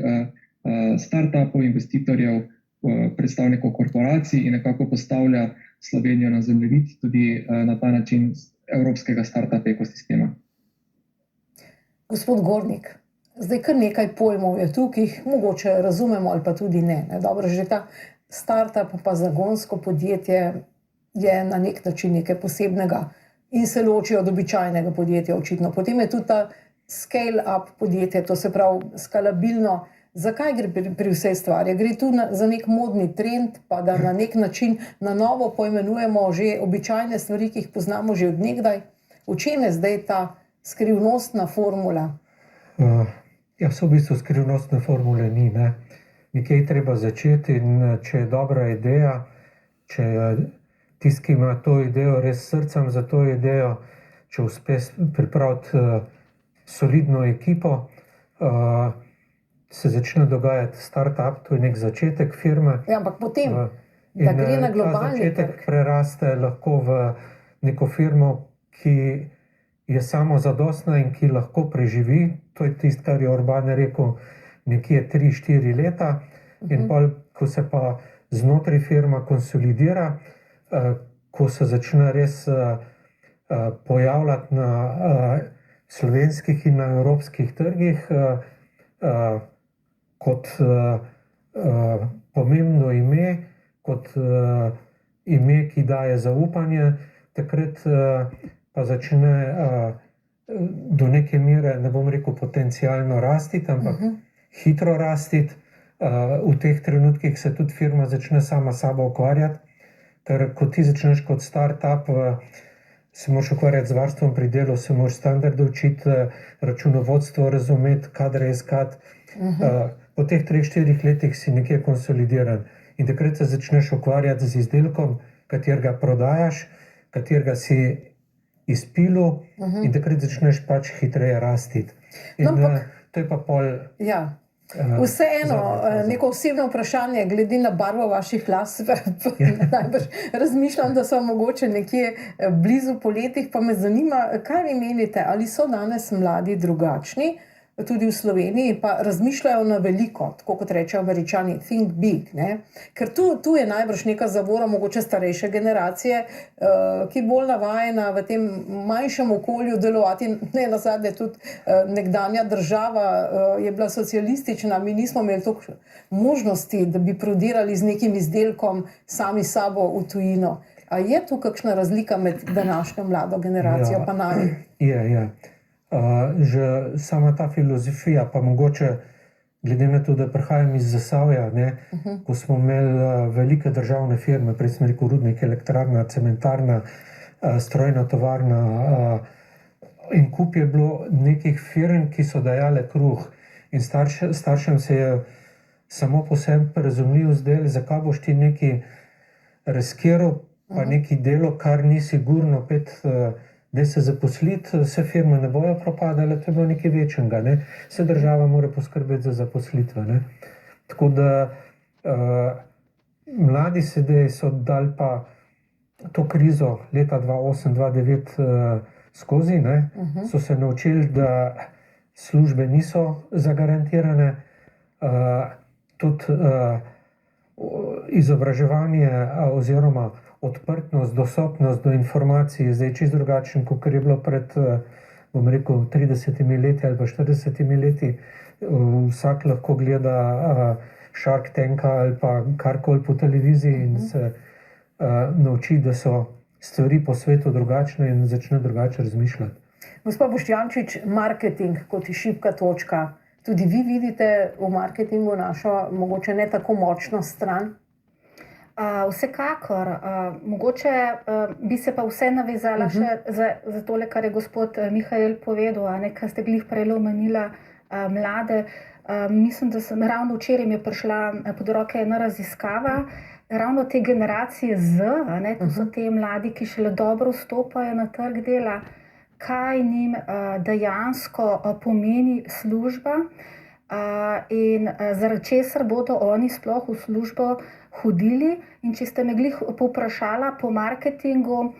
S7: startupov, investitorjev, predstavnikov korporacij in nekako postavlja Slovenijo na zemljevid tudi na ta način evropskega startup ekosistema.
S1: Gospod Gornik, zdaj kar nekaj pojmov je tu, ki jih mogoče razumemo ali pa tudi ne. Dobro, že ta startup pa zagonsko podjetje je na nek način nekaj posebnega in se loči od običajnega podjetja očitno. Potem je tudi ta scale-up podjetje, to se pravi skalabilno. Zakaj gre pri vsej stvari? Gre tu za nek modni trend, pa da na nek način na novo poimenujemo že običajne stvari, ki jih poznamo že od nekdaj. V čem je zdaj ta skrivnostna formula?
S6: Ja, v bistvu skrivnostne formule ni. Nekje je treba začeti in če je dobra ideja, če je tisti, ki ima to idejo, res srcem za to idejo, če uspe pripraviti solidno ekipo, se začne dogajati startup, to je nek začetek firme.
S1: Ja, ampak potem, da gre na globalni trg.
S6: Ta začetek preraste lahko v neko firmo, ki je samozadostna in ki lahko preživi. To je tisto, kar je Urban rekel, nekje 3-4 leta. In pol, ko se pa znotraj firma konsolidira, ko se začne res pojavljati na slovenskih in na evropskih trgih kot pomembno ime, kot ime, ki daje zaupanje, takrat pa začne do neke mere, ne bom rekel potencialno rastiti, ampak hitro rastiti. V teh trenutkih se tudi firma začne sama sabo ukvarjati, ker ko ti začneš kot startup, se moraš ukvarjati z varstvom pri delu, se moraš standarde učiti, računovodstvo razumeti, kadre iskati. Po teh 3-4 letih si nekje konsolidiran in takrat se začneš ukvarjati z izdelkom, katerega prodajaš, katerega si izpilil in takrat začneš pač hitreje rastiti. In to je pa pol...
S1: Ja. Vseeno, neko osebno vprašanje, glede na barvo vaših las, najbrž razmišljam, da so mogoče nekje blizu poletih, pa me zanima, kaj vi menite, ali so danes mladi drugačni, tudi v Sloveniji, pa razmišljajo na veliko, tako kot rečejo Američani, think big, ne? Ker tu je najbrž neka zavora, mogoče starejše generacije, ki bolj navajena v tem manjšem okolju delovati, ne nazadnje tudi nekdanja država je bila socialistična, mi nismo imeli toliko možnosti, da bi prodirali z nekim izdelkom sami sabo v tujino. A je tu kakšna razlika med današnjo mlado generacijo pa nami?
S6: Je. Že sama ta filozofija, pa mogoče glede na to, da prihajam iz Zasavja, ko smo imeli velike državne firme, prej smo rekel rudnik, elektrarna, cementarna, strojna tovarna, in kup je bilo nekih firm, ki so dajale kruh. In staršem se je samo po sebi razumljivo zdelo, zakaj boš ti neki riskiral, pa neki delo, kar ni sigurno, da se zaposliti, vse firme ne bojo propadale, to je bilo nekaj večjega. Vse država mora poskrbeti za zaposlitve. Tako da mladi sedaj so dali pa to krizo leta 2008-2009 skozi, so se naučili, da službe niso zagarantirane, tudi izobraževanje oziroma odprtnost, dostopnost do informacij je zdaj čisto drugačen, kot je bilo pred, bom rekel, 30 leti ali pa 40 leti. Vsak lahko gleda Shark Tanka ali pa karkoli po televiziji in se nauči, da so stvari po svetu drugačne in začne drugače razmišljati.
S1: Gospod Boštjančič, marketing kot šibka točka. Tudi vi vidite v marketingu našo mogoče ne tako močno stran?
S5: Vsekakor. Mogoče bi se pa vse navezala še za tole, kar je gospod Mihael povedal, kar ste glih prej omenila mlade. Mislim, da sem ravno včeraj mi je prišla pod roke ena raziskava, ravno te generacije Z, to so te mladi, ki šele dobro vstopajo na trg dela, kaj njim dejansko pomeni služba in zaradi česar bodo oni sploh v službo hodili. In če ste me glih povprašala po marketingu,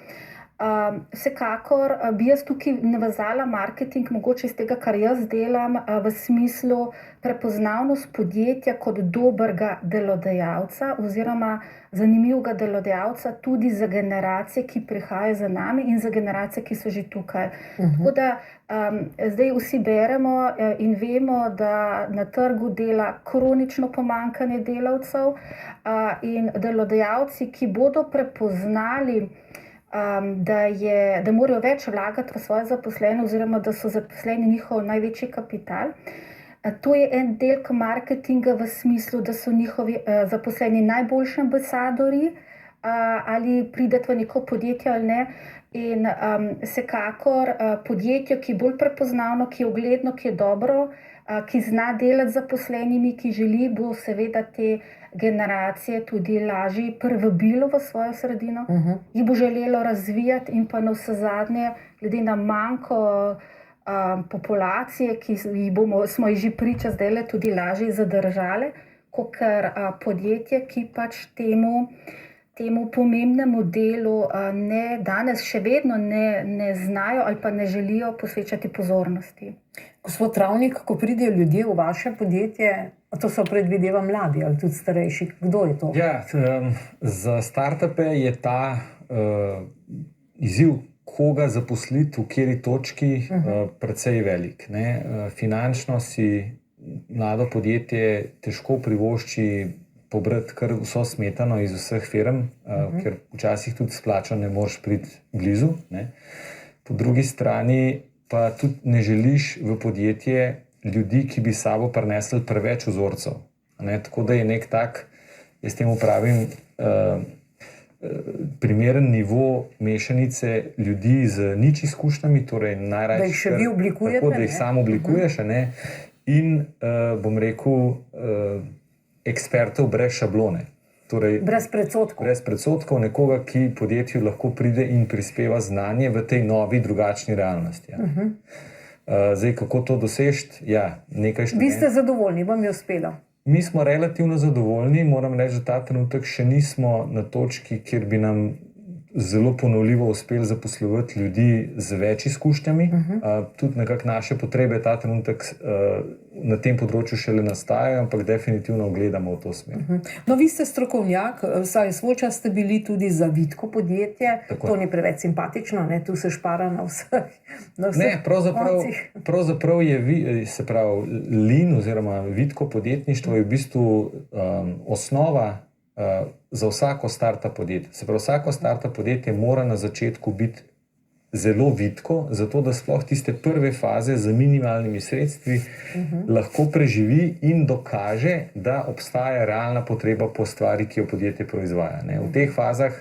S5: vsekakor bi jaz tukaj navezala marketing, mogoče iz tega, kar jaz delam, v smislu prepoznavnost podjetja kot dobrega delodajalca oziroma zanimivega delodajalca tudi za generacije, ki prihajajo za nami in za generacije, ki so že tukaj. Tako da zdaj vsi beremo in vemo, da na trgu dela kronično pomanjkanje delavcev in delodajalci, ki bodo prepoznali, da morajo več vlagati v svoje zaposlene oziroma da so zaposleni njihov največji kapital. To je en del marketinga v smislu, da so njihovi zaposleni najboljši ambasadorji ali prideti v neko podjetje ali ne. In vsekakor podjetje, ki je bolj prepoznavno, ki je ugledno, ki je dobro, ki zna delati z zaposlenimi, ki želi, bo seveda te generacije tudi lažje privabilo v svojo sredino, jih bo želelo razvijati in pa navsezadnje, glede na manko populacije, ki smo jih že priča zdajle tudi lažje zadržale, kakor podjetje, ki pač temu pomembnemu delu danes še vedno ne znajo ali pa ne želijo posvečati pozornosti.
S1: Gospod Travnik, ko pridejo ljudje v vaše podjetje, to so predvideva mladi ali tudi starejši, kdo je to?
S2: Ja, za startupe je ta izziv, koga zaposliti, v kateri točki, precej velik. Finančno si mlado podjetje težko privošči pobrati kar vso smetano iz vseh firm, ker včasih tudi splača ne moreš priti blizu. Po drugi strani pa tudi ne želiš v podjetje ljudi, ki bi sabo prinesli preveč vzorcev. Tako da je nek tak, jaz temu pravim, primeren nivo mešanice ljudi z nič izkušnjami, torej najraje,
S1: da jih še vi oblikujete,
S2: tako, da jih sam oblikuješ, in bom rekel, ekspertov brez šablone. Torej,
S1: brez predsodkov.
S2: Brez predsodkov, nekoga, ki podjetju lahko pride in prispeva znanje v tej novi, drugačni realnosti. Zdaj, kako to dosežeti? Ja, nekaj študentov.
S1: Vi ste zadovoljni, vam je uspelo?
S2: Mi smo relativno zadovoljni, moram reči, da ta trenutek še nismo na točki, kjer bi nam zelo ponovljivo uspelo zaposlovati ljudi z več izkušnjami. Tudi nekako naše potrebe ta trenutek na tem področju šele nastajajo, ampak definitivno gledamo v to smer.
S1: No, vi ste strokovnjak, vsaj svoj čas ste bili tudi za vitko podjetje. Tako. To ni preveč simpatično, tu se špara na vseh.
S2: Ne, pravzaprav je, se pravi, lean oziroma vitko podjetništvo je v bistvu osnova za vsako startup podjetje. Se pravi, vsako startup podjetje mora na začetku biti zelo vitko, zato da sploh tiste prve faze z minimalnimi sredstvi lahko preživi in dokaže, da obstaja realna potreba po stvari, ki jo podjetje proizvaja. Ne. V teh fazah,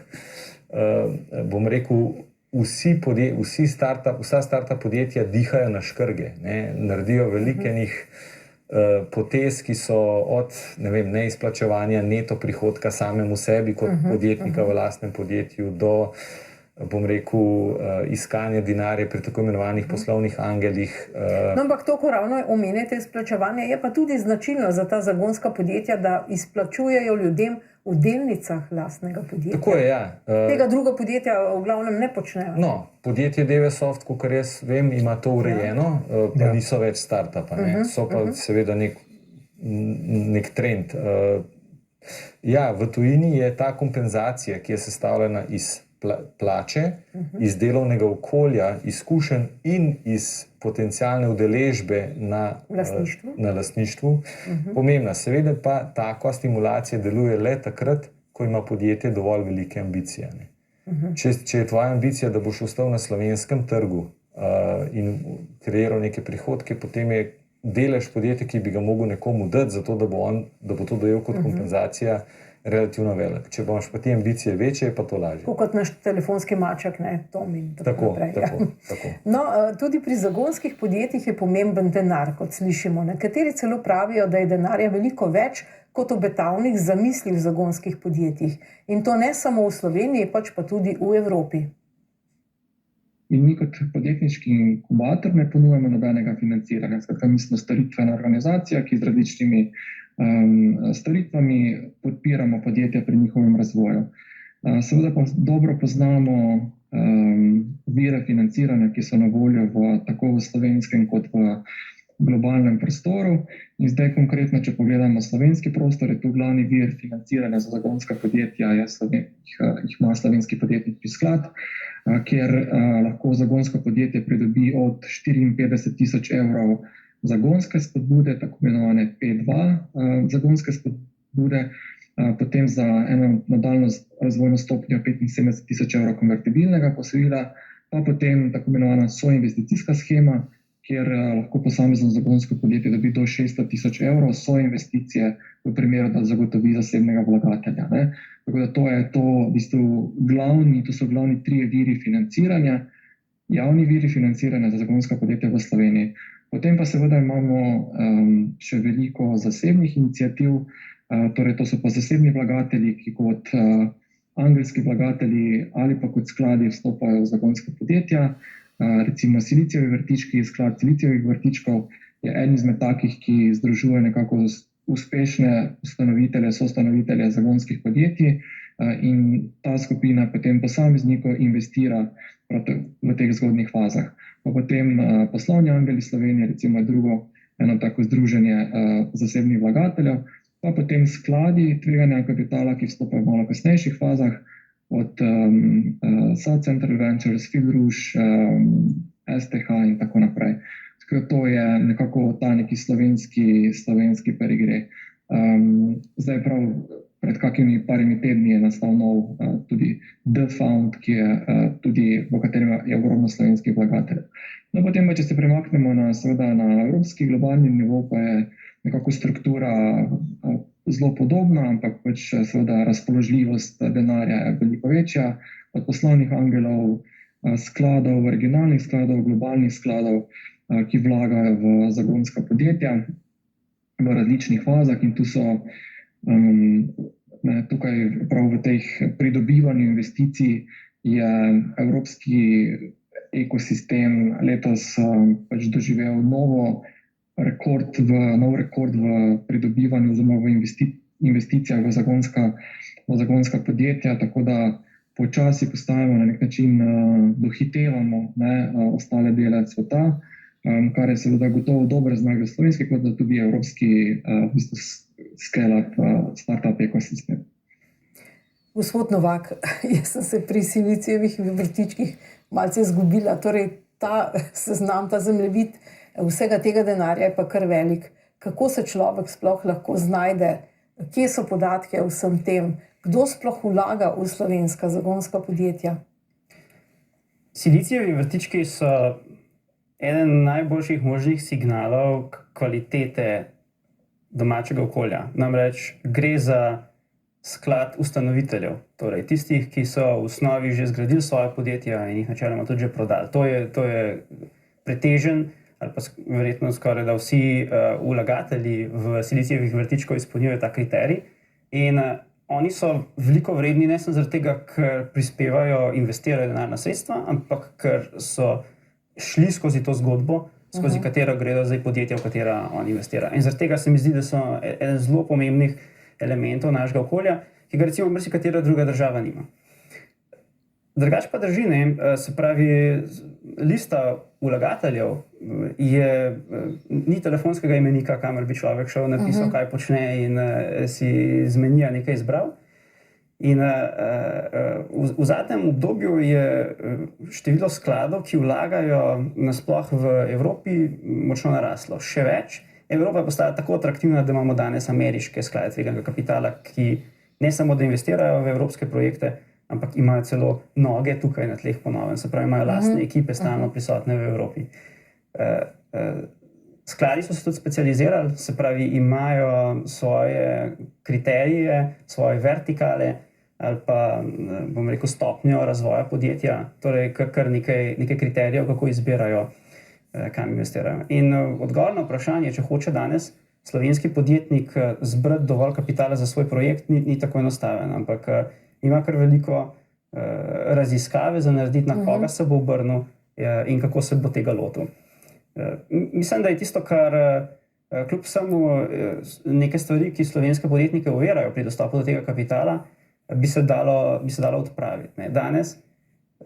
S2: bom rekel, vsa startup podjetja dihajo na škrge, ne. Naredijo velikenih potez, ki so od neizplačevanja neto prihodka samemu sebi kot podjetnika v lastnem podjetju do, bom rekel, iskanja denarja pri tako imenovanih poslovnih angelih.
S1: No, ampak to, ko ravno omenjate izplačevanje, je pa tudi značilno za ta zagonska podjetja, da izplačujejo ljudem v delnicah lastnega podjetja.
S2: Tako je, ja.
S1: Tega druga podjetja v glavnem ne počnejo.
S2: No, podjetje Devesoft, kot jaz vem, ima to urejeno, pa niso več startupa, ne. So pa seveda nek trend. Ja, v tujini je ta kompenzacija, ki je sestavljena iz plače, iz delovnega okolja, izkušenj in iz potencialne udeležbe na lastništvu, pomembna. Seveda pa taka stimulacija deluje le takrat, ko ima podjetje dovolj velike ambicije. Če je tvoja ambicija, da boš ostal na slovenskem trgu in kreiral neke prihodke, potem je delež podjetja, ki bi ga mogel nekomu dati, zato da bo to dojel kot kompenzacija, relativno velik. Če boš pa ti ambicije večje, je pa to lažje.
S1: Kot naš telefonski maček, ne, Tom in tako naprej.
S2: Tako.
S1: No, tudi pri zagonskih podjetjih je pomemben denar, kot slišimo. Nekateri celo pravijo, da je denarja veliko več kot obetavnih zamisli v zagonskih podjetjih. In to ne samo v Sloveniji, pač pa tudi v Evropi.
S7: In mi kot podjetniški inkubator ne ponujamo nobenega financiranja. Skratka, mi smo storitvena organizacija, ki z različnimi storitvami podpiramo podjetja pri njihovem razvoju. Seveda pa dobro poznamo vire financiranja, ki so na voljo tako v slovenskem kot v globalnem prostoru. In zdaj konkretno, če pogledamo slovenski prostor, je tu glavni vir financiranja za zagonska podjetja, jih ima Slovenski podjetniški sklad, kjer lahko zagonsko podjetje pridobi od 54.000 evrov zagonske spodbude, tako imenovane P2 zagonske spodbude, potem za eno nadaljno razvojno stopnjo 75.000 evrov konvertibilnega posojila, pa potem tako imenovana soinvesticijska shema, kjer lahko posamezno zagonsko podjetje dobi do 600.000 evrov soinvesticije v primeru, da zagotovi zasebnega vlagatelja. Ne. Tako da to je v bistvu to so glavni trije viri financiranja, javni viri financiranja za zagonska podjetja v Sloveniji. Potem pa seveda imamo še veliko zasebnih iniciativ, torej to so pa zasebni vlagatelji, ki kot angelski vlagatelji ali pa kot skladi vstopajo v zagonska podjetja. Recimo Silicijevi vrtički, sklad Silicijevih vrtičkov je eden izmed takih, ki združuje nekako uspešne soustanovitelje zagonskih podjetij in ta skupina potem posameznikov investira v teh zgodnjih fazah. Pa potem poslovni angeli Slovenije, recimo eno tako združenje zasebnih vlagateljev, pa potem skladi tveganja kapitala, ki vstopajo v malo kasnejših fazah, od South Central Ventures, Fidruš, STH in tako naprej. Tako to je nekako ta neki slovenski perigre. Zdaj prav pred kakimi parimi tedni je nastal nov tudi The Fund, v katerem je ogromno slovenskih vlagateljev. No, potem pa, če se premaknemo na evropski globalni nivo, pa je nekako struktura zelo podobna, ampak pač seveda razpoložljivost denarja je veliko večja, od poslovnih angelov, skladov, originalnih skladov, globalnih skladov, ki vlagajo v zagonska podjetja v različnih fazah in tu so tukaj prav v teh pridobivanju investicij je evropski ekosistem letos pač doživel nov rekord v pridobivanju oziroma v investicijah v zagonska podjetja, tako da počasi postajamo na nek način dohitevamo ostale dele sveta, kar je seveda gotovo dober znak za slovenski kot da tudi evropski scale-up startup ekosistem.
S1: Gospod Novak, jaz sem se pri Silicijevih vrtičkih malce izgubila, torej ta seznam, ta zemljevid vsega tega denarja je pa kar velik. Kako se človek sploh lahko znajde, kje so podatke o vsem tem, kdo sploh vlaga v slovenska zagonska podjetja?
S3: Silicijevi vrtički so eden najboljših možnih signalov kvalitete domačega okolja. Namreč gre za sklad ustanoviteljev, torej tistih, ki so v osnovi že zgradili svoje podjetja in jih načeloma tudi že prodali. To je pretežen ali pa verjetno skoraj da vsi vlagatelji v Silicijevih vrtičkov izpolnjujejo ta kriterij. In oni so veliko vredni ne samo zaradi tega, ker prispevajo, investirajo denarna sredstva, ampak ker so šli skozi to zgodbo, skozi katero gredo zdaj podjetja, v katera oni investirajo. In zaradi tega se mi zdi, da so eden zelo pomembnih elementov našega okolja, ki ga recimo marsikatera druga država nima. Drugače pa drži, se pravi, lista vlagateljev ni telefonskega imenika, kamor bi človek šel, napisal, kaj počne in si iz menija nekaj izbral. In v zadnjem obdobju je število skladov, ki vlagajo nasploh v Evropi, močno naraslo. Še več, Evropa je postala tako atraktivna, da imamo danes ameriške sklade tveganega kapitala, ki ne samo da investirajo v evropske projekte, ampak imajo celo noge tukaj na tleh ponovem. Se pravi, imajo lastne ekipe stalno prisotne v Evropi. Skladi so se tudi specializirali, se pravi, imajo svoje kriterije, svoje vertikale ali pa, bom rekel, stopnjo razvoja podjetja, torej kar nekaj kriterijev, kako izbirajo, kam investirajo. In odgovor na vprašanje, če hoče danes slovenski podjetnik zbrati dovolj kapitala za svoj projekt, ni tako enostaven, ampak ima kar veliko raziskave za narediti, na koga se bo obrnil in kako se bo tega lotil. Mislim, da je tisto, kar kljub vsemu neke stvari, ki slovenske podjetnike ovirajo pri dostopu do tega kapitala, bi se dalo odpraviti. Danes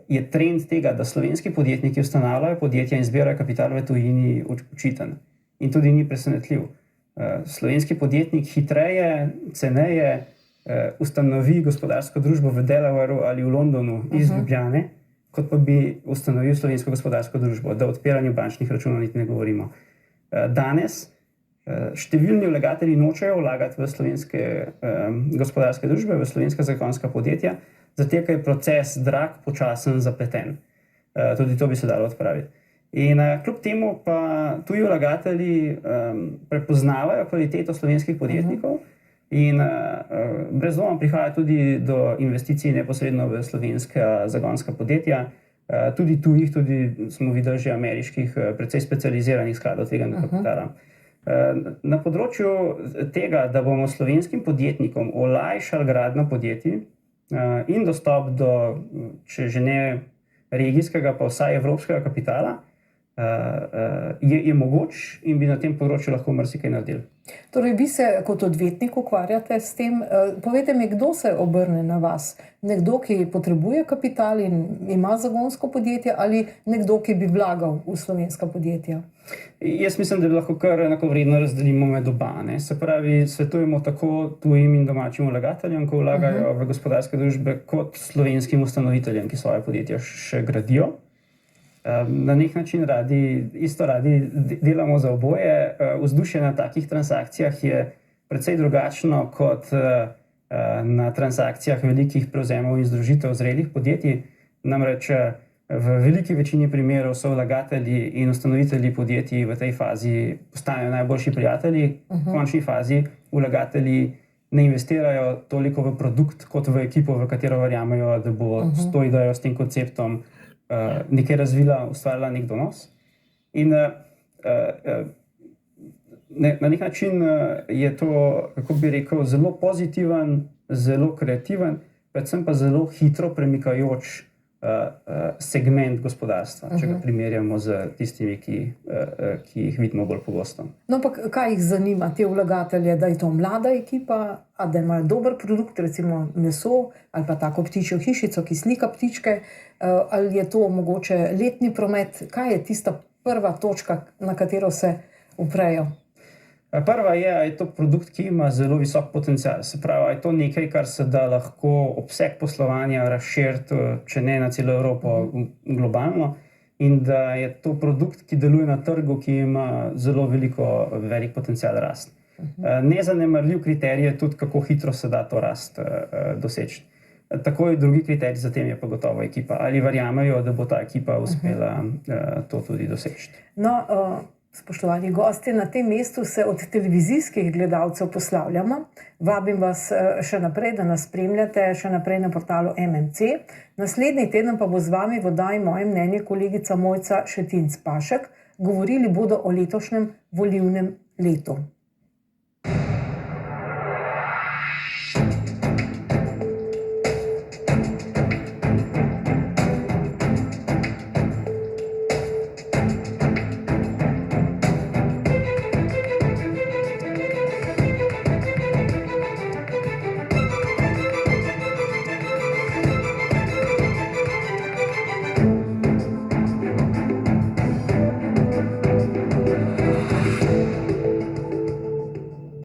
S3: je trend tega, da slovenski podjetniki ustanavljajo podjetja in zbirajo kapital v tujini očiten. In tudi ni presenetljiv. Slovenski podjetnik hitreje, ceneje ustanovi gospodarsko družbo v Delawareu ali v Londonu iz Ljubljane, kot pa bi ustanovil slovensko gospodarsko družbo, da o odpiranju bančnih računov niti ne govorimo. Danes številni vlagatelji nočejo vlagati v slovenske gospodarske družbe, v slovenska zagonska podjetja, zato ker je proces drag, počasen, zapleten. Tudi to bi se dalo odpraviti. In kljub temu pa tuji vlagatelji prepoznavajo kvaliteto slovenskih podjetnikov in brez dvoma prihaja tudi do investicij neposredno v slovenska zagonska podjetja, tudi tujih, tudi smo videli že ameriških, precej specializiranih skladov tveganega kapitala. Na področju tega, da bomo slovenskim podjetnikom olajšali gradnjo podjetij in dostop do, če že ne regijskega, pa vsaj evropskega kapitala, je mogoč in bi na tem področju lahko marsikaj naredili.
S1: Torej, vi se kot odvetnik ukvarjate s tem. Povejte mi, kdo se obrne na vas? Nekdo, ki potrebuje kapital in ima zagonsko podjetje, ali nekdo, ki bi vlagal v slovenska podjetja?
S3: Jaz mislim, da bi lahko kar enakovredno razdelimo med oba. Se pravi, svetujemo tako tujim in domačim vlagateljem, ko vlagajo v gospodarske družbe, kot slovenskim ustanoviteljem, ki svoje podjetja še gradijo. Na nek način radi delamo za oboje. Vzdušje na takih transakcijah je precej drugačno kot na transakcijah velikih prevzemov in združitev zrelih podjetij. Namreč v veliki večini primerov so vlagatelji in ustanovitelji podjetij v tej fazi postanejo najboljši prijatelji. V končni fazi vlagatelji ne investirajo toliko v produkt, kot v ekipo, v katero verjamejo, da bo s to idejo, s tem konceptom nekaj razvila, ustvarila nek donos. In na nek način je to, kako bi rekel, zelo pozitiven, zelo kreativen, predvsem pa zelo hitro premikajoč segment gospodarstva, če ga primerjamo z tistimi, ki jih vidimo bolj pogosto.
S1: No, ampak kaj jih zanima, te vlagatelje, da je to mlada ekipa, a da imajo dober produkt, recimo meso ali pa tako ptičjo hišico, ki slika ptičke, ali je to mogoče letni promet? Kaj je tista prva točka, na katero se uprejo?
S3: Prva je to produkt, ki ima zelo visok potencial. Se pravi, je to nekaj, kar se da lahko obseg poslovanja razširiti, če ne na celo Evropo, globalno, in da je to produkt, ki deluje na trgu, ki ima zelo velik potencial rasti. Nezanemarljiv kriterij je tudi, kako hitro se da to rast doseči. Takoj drugi kriterij za tem je pa gotovo ekipa. Ali verjamejo, da bo ta ekipa uspela to tudi doseči.
S1: No, spoštovani gosti, na tem mestu se od televizijskih gledalcev poslavljamo. Vabim vas še naprej, da nas spremljate, še naprej na portalu MMC. Naslednji teden pa bo z vami v oddaji Moje mnenje kolegica Mojca Šetinc Pašek. Govorili bodo o letošnjem volilnem letu.